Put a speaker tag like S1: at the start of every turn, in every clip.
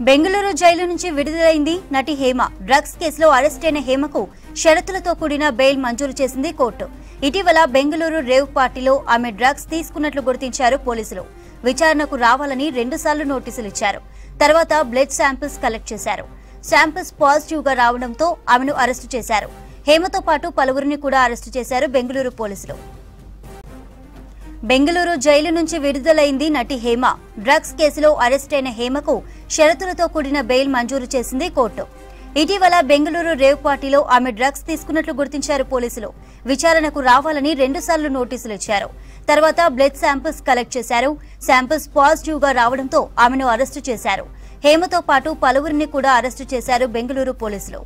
S1: Bengaluru jail నుంచి విడుదలైంది నటి హేమ. డ్రగ్స్ కేసులో అరెస్ట్ అయిన హేమకు షరతులతో కూడిన బెయిల్ మంజూరు చేసింది కోర్టు. ఇటీవల బెంగళూరు రేవ్ పార్టీలో ఆమె డ్రగ్స్ తీసుకున్నట్లు గుర్తించారు పోలీసులు. విచారణకు రావాలని 2 సార్లు నోటీసులు ఇచ్చారు. తర్వాత బ్లడ్ శాంపిల్స్ కలెక్ట్ చేశారు. శాంపిల్స్ పాజిటివ్ గా రావడంతో ఆమెను అరెస్టు చేశారు. హేమతో పాటు పలువురిని కూడా అరెస్టు చేశారు బెంగళూరు పోలీసులు. బెంగళూరు జైలు నుంచి విడుదలైంది నటి హేమ. డ్రగ్స్ కేసులో అరెస్ట్ అయిన హేమకు షరతులతో కూడిన బెయిల్ మంజూరు చేసింది కోర్టు. ఇటీవల బెంగళూరు రేవ్ పార్టీలో ఆమె డ్రగ్స్ తీసుకున్నట్లు గుర్తించారు పోలీసులు. విచారణకు రావాలని 2 సార్లు నోటీసులు ఇచ్చారు. తర్వాత బ్లడ్ శాంపిల్స్ కలెక్ట్ చేశారు. శాంపిల్స్ పాజిటివ్ గా రావడంతో ఆమెను అరెస్టు చేశారు. హేమతో పాటు పలువురిని కూడా అరెస్టు చేశారు బెంగళూరు పోలీసులు.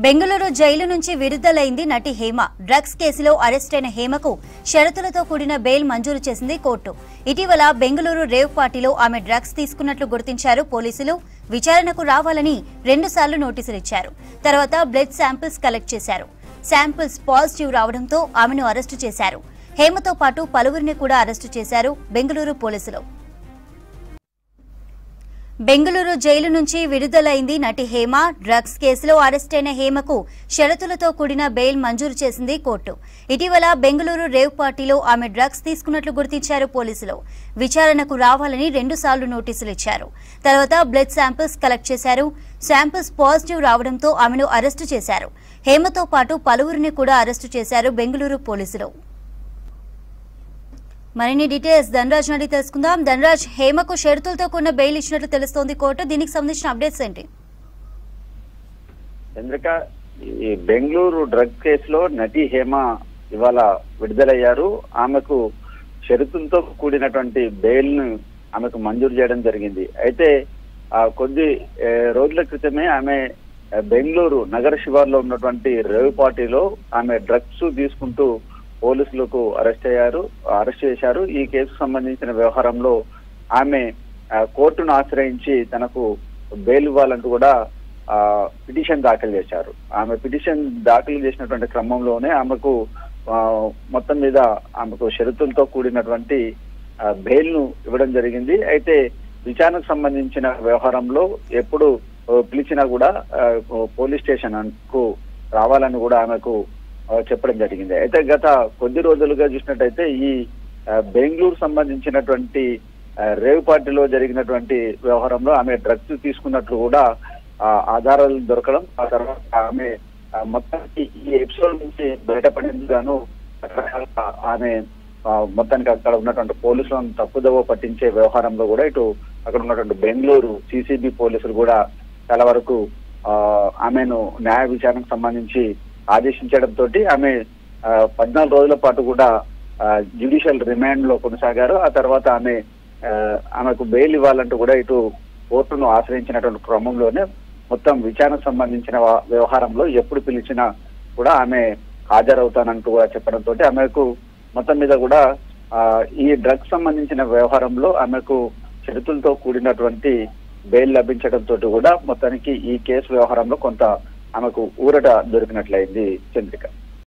S1: బెంగళూరు జైలు నుంచి విడుదలైంది నటి హేమ. డ్రగ్స్ కేసులో అరెస్ట్ అయిన హేమకు షరతులతో కూడిన బెయిల్ మంజూరు చేసింది కోర్టు. ఇటీవల బెంగళూరు రేవ్ పార్టీలో ఆమె డ్రగ్స్ తీసుకున్నట్లు గుర్తించారు పోలీసులు. విచారణకు రావాలని 2 సార్లు నోటీసులు ఇచ్చారు. తర్వాత బ్లడ్ శాంపిల్స్ కలెక్ట్ చేశారు. శాంపిల్స్ పాజిటివ్ రావడంతో ఆమెను అరెస్టు చేశారు. హేమతో పాటు పలువురిని కూడా అరెస్టు చేశారు బెంగళూరు పోలీసులు. బెంగళూరు జైలు నుంచి విడుదలైంది నటి హేమ. డ్రగ్స్ కేసులో అరెస్ట్ అయిన హేమకు షరతులతో కూడిన బెయిల్ మంజూరు చేసింది కోర్టు. ఇటీవల బెంగళూరు రేవ్ పార్టీలో ఆమె డ్రగ్స్ తీసుకున్నట్లు గుర్తించారు పోలీసులు. విచారణకు రావాలని 2 సార్లు నోటీసులు ఇచ్చారు. తర్వాత బ్లడ్ శాంపిల్స్ కలెక్ట్ చేశారు. శాంపిల్స్ పాజిటివ్ రావడంతో ఆమెను అరెస్టు చేశారు. హేమతో పాటు పలువురిని కూడా అరెస్టు చేశారు బెంగళూరు పోలీసులు. మరిన్ని డీటెయిల్స్ ధనరాజ్ నుండి తెలుసుకుందాం. ధనరాజ్, హేమకు షరతులతో కూడిన బెయిల్ ఇచ్చినట్లు తెలుస్తోంది కోర్టు. దీనికి సంబంధించిన అప్డేట్స్ ఏంటి?
S2: చంద్రిక, ఈ బెంగళూరు డ్రగ్స్ కేసులో నటి హేమ ఇవాళ విడుదలయ్యారు. ఆమెకు షరతులతో కూడినటువంటి బెయిల్ ను ఆమెకు మంజూరు చేయడం జరిగింది. అయితే కొద్ది రోజుల క్రితమే ఆమె బెంగళూరు నగర శివార్లో ఉన్నటువంటి రేవ్ పార్టీలో ఆమె డ్రగ్స్ తీసుకుంటూ పోలీసులకు అరెస్ట్ చేశారు. ఈ కేసుకు సంబంధించిన వ్యవహారంలో ఆమె కోర్టును ఆశ్రయించి తనకు బెయిల్ ఇవ్వాలంటూ కూడా పిటిషన్ దాఖలు చేశారు. ఆమె పిటిషన్ దాఖలు చేసినటువంటి క్రమంలోనే ఆమెకు మొత్తం మీద ఆమెకు షరతులతో కూడినటువంటి బెయిల్ ను ఇవ్వడం జరిగింది. అయితే విచారణకు సంబంధించిన వ్యవహారంలో ఎప్పుడు పిలిచినా కూడా పోలీస్ స్టేషన్ కు రావాలని కూడా ఆమెకు చెప్పడం జరిగింది. అయితే గత కొద్ది రోజులుగా చూసినట్టయితే ఈ బెంగళూరు సంబంధించినటువంటి రేవ్ పార్టీలో జరిగినటువంటి వ్యవహారంలో ఆమె డ్రగ్స్ తీసుకున్నట్లు కూడా ఆధారాలు దొరకడం, ఆ తర్వాత ఆమె మొత్తానికి ఈ ఎపిసోడ్ నుంచి బయటపడేందుకు గాను ఆమె మొత్తానికి అక్కడ ఉన్నటువంటి పోలీసులను తప్పుదోవ పట్టించే వ్యవహారంలో కూడా ఇటు అక్కడ ఉన్నటువంటి బెంగళూరు సిసిబి పోలీసులు కూడా చాలా వరకు ఆమెను న్యాయ విచారణకు సంబంధించి ఆదేశించడంతో ఆమె 14 రోజుల పాటు కూడా జ్యుడిషియల్ రిమాండ్ లో కొనసాగారు. ఆ తర్వాత ఆమెకు బెయిల్ ఇవ్వాలంటూ కూడా ఇటు కోర్టును ఆశ్రయించినటువంటి క్రమంలోనే మొత్తం విచారణకు సంబంధించిన వ్యవహారంలో ఎప్పుడు పిలిచినా కూడా ఆమె హాజరవుతానంటూ కూడా చెప్పడంతో ఆమెకు మొత్తం మీద కూడా ఈ డ్రగ్స్ సంబంధించిన వ్యవహారంలో ఆమెకు షరతులతో కూడినటువంటి బెయిల్ లభించడంతో కూడా మొత్తానికి ఈ కేసు వ్యవహారంలో కొంత ఆమెకు ఊరట దొరికినట్లయింది. చంద్రిక.